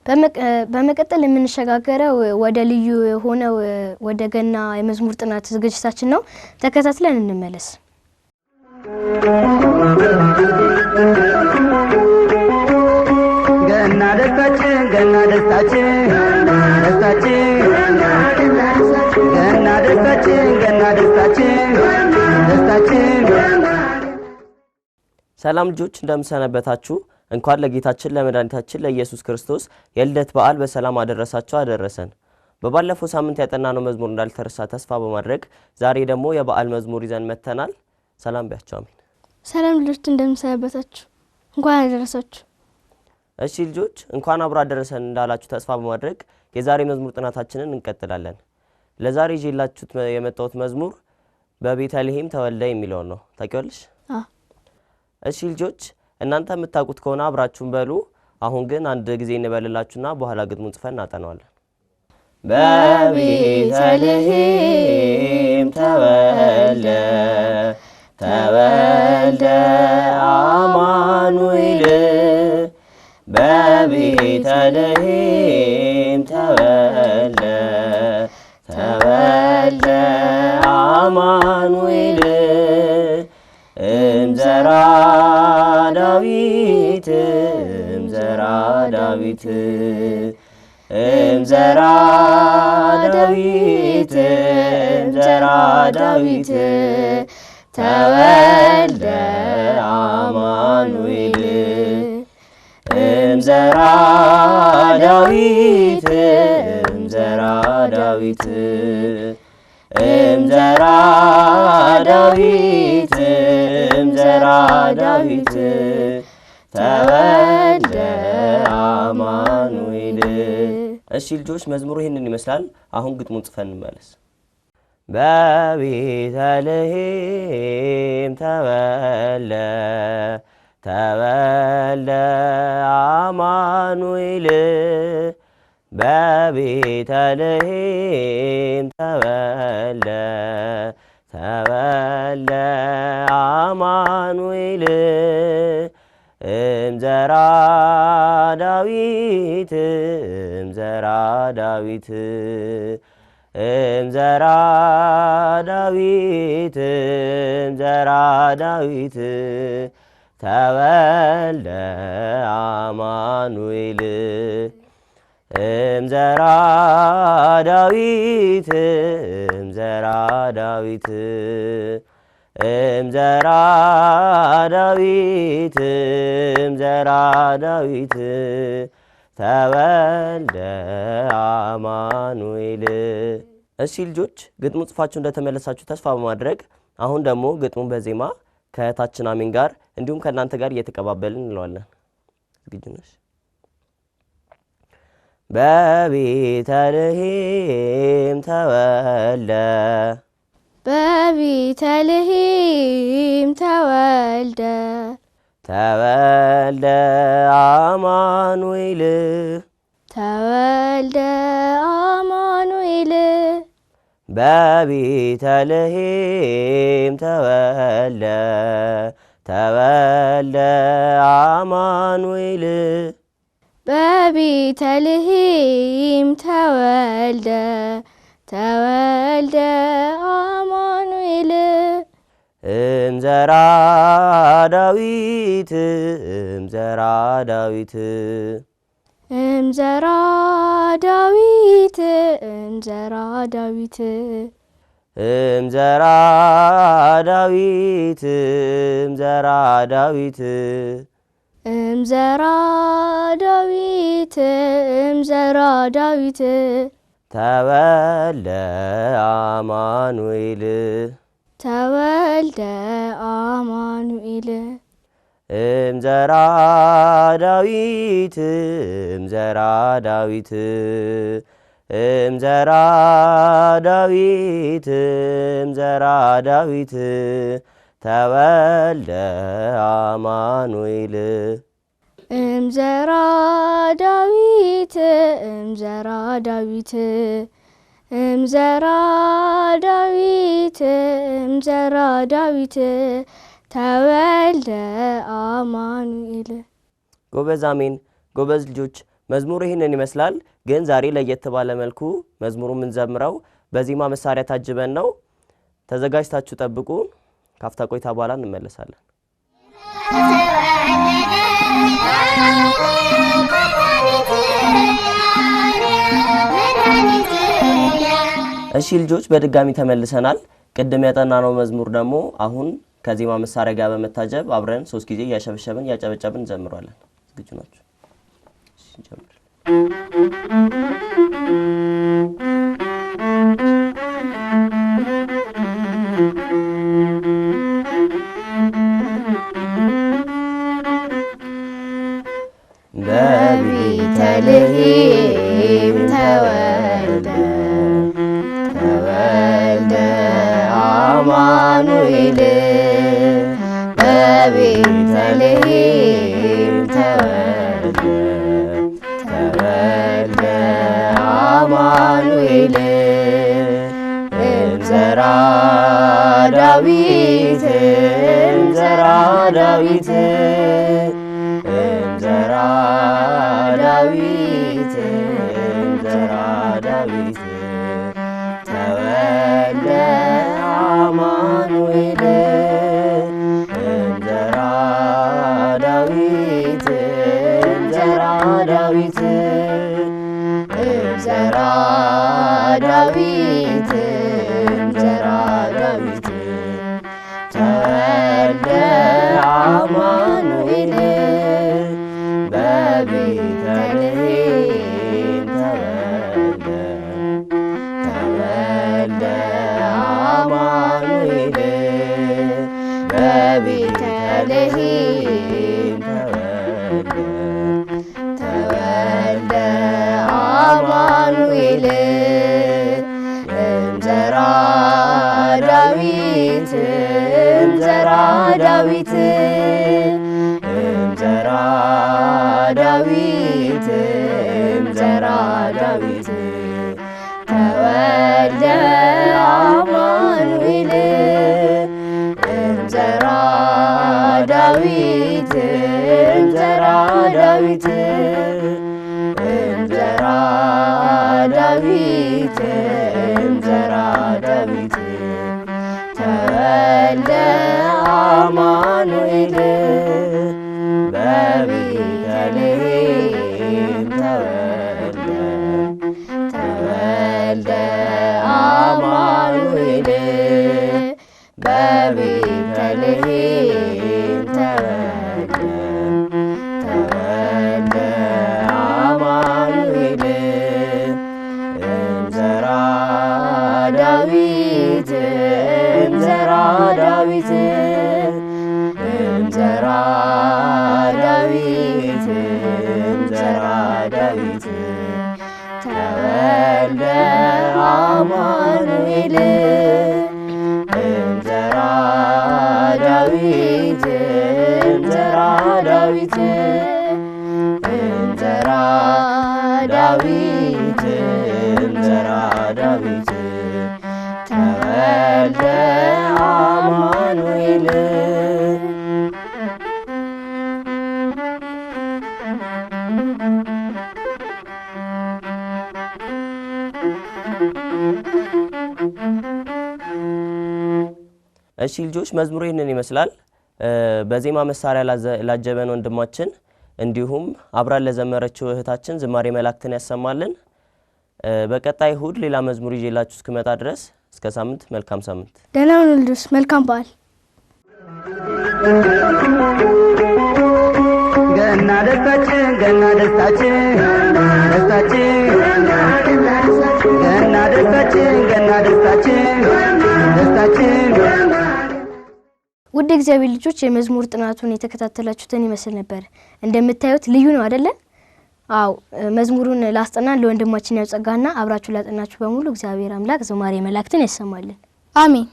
በመቀጠል የምንሸጋገረው ወደ ልዩ ሆነው ወደ ገና የመዝሙር ጥናት ዝግጅታችን ነው። ተከታትለን እንመለስ። ገና ደስታችን ገና ደስታችን ደስታችን ገና ደስታችን ገና ደስታችን ደስታችን። ሰላም ልጆች እንደምሰነበታችሁ። እንኳን ለጌታችን ለመድኃኒታችን ለኢየሱስ ክርስቶስ የልደት በዓል በሰላም አደረሳችሁ አደረሰን። በባለፈው ሳምንት ያጠናነው መዝሙር እንዳልተረሳ ተስፋ በማድረግ ዛሬ ደግሞ የበዓል መዝሙር ይዘን መተናል። ሰላም ቢያችሁ። አሜን። ሰላም ልጆች እንደምሰነበታችሁ፣ እንኳን አደረሳችሁ። እሺ ልጆች እንኳን አብሮ አደረሰን እንዳላችሁ ተስፋ በማድረግ የዛሬ መዝሙር ጥናታችንን እንቀጥላለን። ለዛሬ ይዤላችሁ የመጣሁት መዝሙር በቤተልሔም ተወለደ የሚለው ነው። ታውቂዋለሽ? እሺ ልጆች እናንተ የምታውቁት ከሆነ አብራችሁን በሉ። አሁን ግን አንድ ጊዜ እንበልላችሁና በኋላ ግጥሙን ጽፈን እናጠናዋለን። በቤተልሔም ተወለደ ተወልደ አማኑኤል በቤተልሔም ተወልደ ተወልደ አማኑኤል እምዘራ ዳዊት እምዘራ ዳዊት እምዘራ ዳዊት እምዘራ ዳዊት ተወልደ አማኑኤል እምዘራ ዳዊት እምዘራ ዳዊት እምዘራ ዳዊት እምዘራ ዳዊት ተወልደ አማኑኤል። እሺ ልጆች መዝሙሩ ይሄንን ይመስላል። አሁን ግጥሙን ጽፈን እንመለስ። በቤተልሔም ተወለደ ተወልደ አማኑኤል በቤተልሔም ተወልደ ተወልደ አማኑኤል እምዘራ ዳዊት እምዘራ ዳዊት እምዘራ ዳዊት እምዘራ ዳዊት ተወልደ አማኑኤል እምዘራ ዳዊት እምዘራ ዳዊት እምዘራ ዳዊት እምዘራ ዳዊት ተወልደ አማኑኤል። እሺ ልጆች ግጥሙ ጽፋችሁ እንደተመለሳችሁ ተስፋ በማድረግ አሁን ደግሞ ግጥሙን በዜማ ከእህታችን አሜን ጋር እንዲሁም ከእናንተ ጋር እየተቀባበልን እንለዋለን። ዝግጁ ነሽ? በቤተልሔም ተወለደ በቤተልሔም ተወልደ ተወልደ አማኑኤል ተወልደ አማኑኤል በቤተልሔም ተወልደ ተወልደ አማኑኤል በቤተልሔም ተወልደ ተወልደ አማኑኤል እምዘራ ዳዊት እምዘራ ዳዊት እምዘራ ዳዊት እምዘራ ዳዊት እምዘራ ዳዊት እምዘራ ዳዊት እምዘራ ዳዊት እምዘራ ዳዊት ተወልደ አማኑኤል ተወልደ አማኑኤል እምዘራ ዳዊት እምዘራ ዳዊት እምዘራ ዳዊት እምዘራ ዳዊት ተወልደ አማኑኤል እምዘራ ዳዊት እምዘራ ዳዊት እምዘራ ዳዊት እምዘራ ዳዊት ተወልደ አማኑኤል። ጎበዝ አሜን። ጎበዝ ልጆች መዝሙሩ ይህንን ይመስላል። ግን ዛሬ ለየት ባለ መልኩ መዝሙሩ ምን ዘምረው በዜማ መሳሪያ ታጅበን ነው። ተዘጋጅታችሁ ጠብቁ። ካፍታ ቆይታ በኋላ እንመለሳለን። እሺ ልጆች በድጋሚ ተመልሰናል። ቅድም ያጠናነው መዝሙር ደግሞ አሁን ከዜማ መሳሪያ ጋር በመታጀብ አብረን 3 ጊዜ ያሸበሸብን ያጨበጨብን እንዘምራለን። ዝግጁ ናችሁ? እሺ ጀምር። በቤተልሔም ተወልደ አማኑኤል በቤተልሔም ተወልደ አማኑኤል እምዘራ ዳዊት እምዘራ ዳዊት እምዘራ ዳዊት እምዘራ ዳዊት ተወልደ አማኑኤል እምዘራ ዳዊት እምዘራ ዳዊት እምዘራ ዳዊት እምዘራ ዳዊት ተወልደ አማኑኤል በቤተልሔም ተወልደ አማኑኤል በቤተልሔም ተወልደ አማኑኤል እምዘራ ዳዊት እምዘራ ዳዊት እምዘራ ዳዊት እምዘራ ዳዊት ተወልደ አማኑኤል እምዘራ ዳዊት እምዘራ ዳዊት እምዘራ ዳዊት እምዘራ ዳዊት ተወልደ አማኑኤል በቤተልሔም ተወልደ አማኑኤል በቤተልሔም ተወልደ አማኑኤል እምዘራ ዳዊት እምዘራ ዳዊት እምዘራ ዳዊት እምዘራ ዳዊት ተወልደ አማኑኤል እምዘራ ዳዊት እምዘራ ዳዊት እምዘራ ዳዊት እምዘራ ዳዊት ተወልደ አማኑኤል እሺ ልጆች መዝሙሩ ይህንን ይመስላል። በዜማ መሳሪያ ላጀበን ወንድማችን እንዲሁም አብራን ለዘመረችው እህታችን ዝማሬ መላእክትን ያሰማልን። በቀጣይ እሁድ ሌላ መዝሙር ይዤላችሁ እስክመጣ ድረስ እስከ ሳምንት መልካም ሳምንት። ደህና ሁኑ ልጆች። መልካም በዓል። ገና ደስታችን ገና ደስታችን ደስታችን ገና ደስታችን ገና ደስታችን ደስታችን። ውድ እግዚአብሔር ልጆች የመዝሙር ጥናቱን የተከታተላችሁትን ይመስል ነበር። እንደምታዩት ልዩ ነው አይደለ? አው መዝሙሩን ላስጠናን ለወንድማችን ያው ጸጋና አብራችሁ ላጠናችሁ በሙሉ እግዚአብሔር አምላክ ዝማሬ መላእክትን ያሰማልን። አሜን።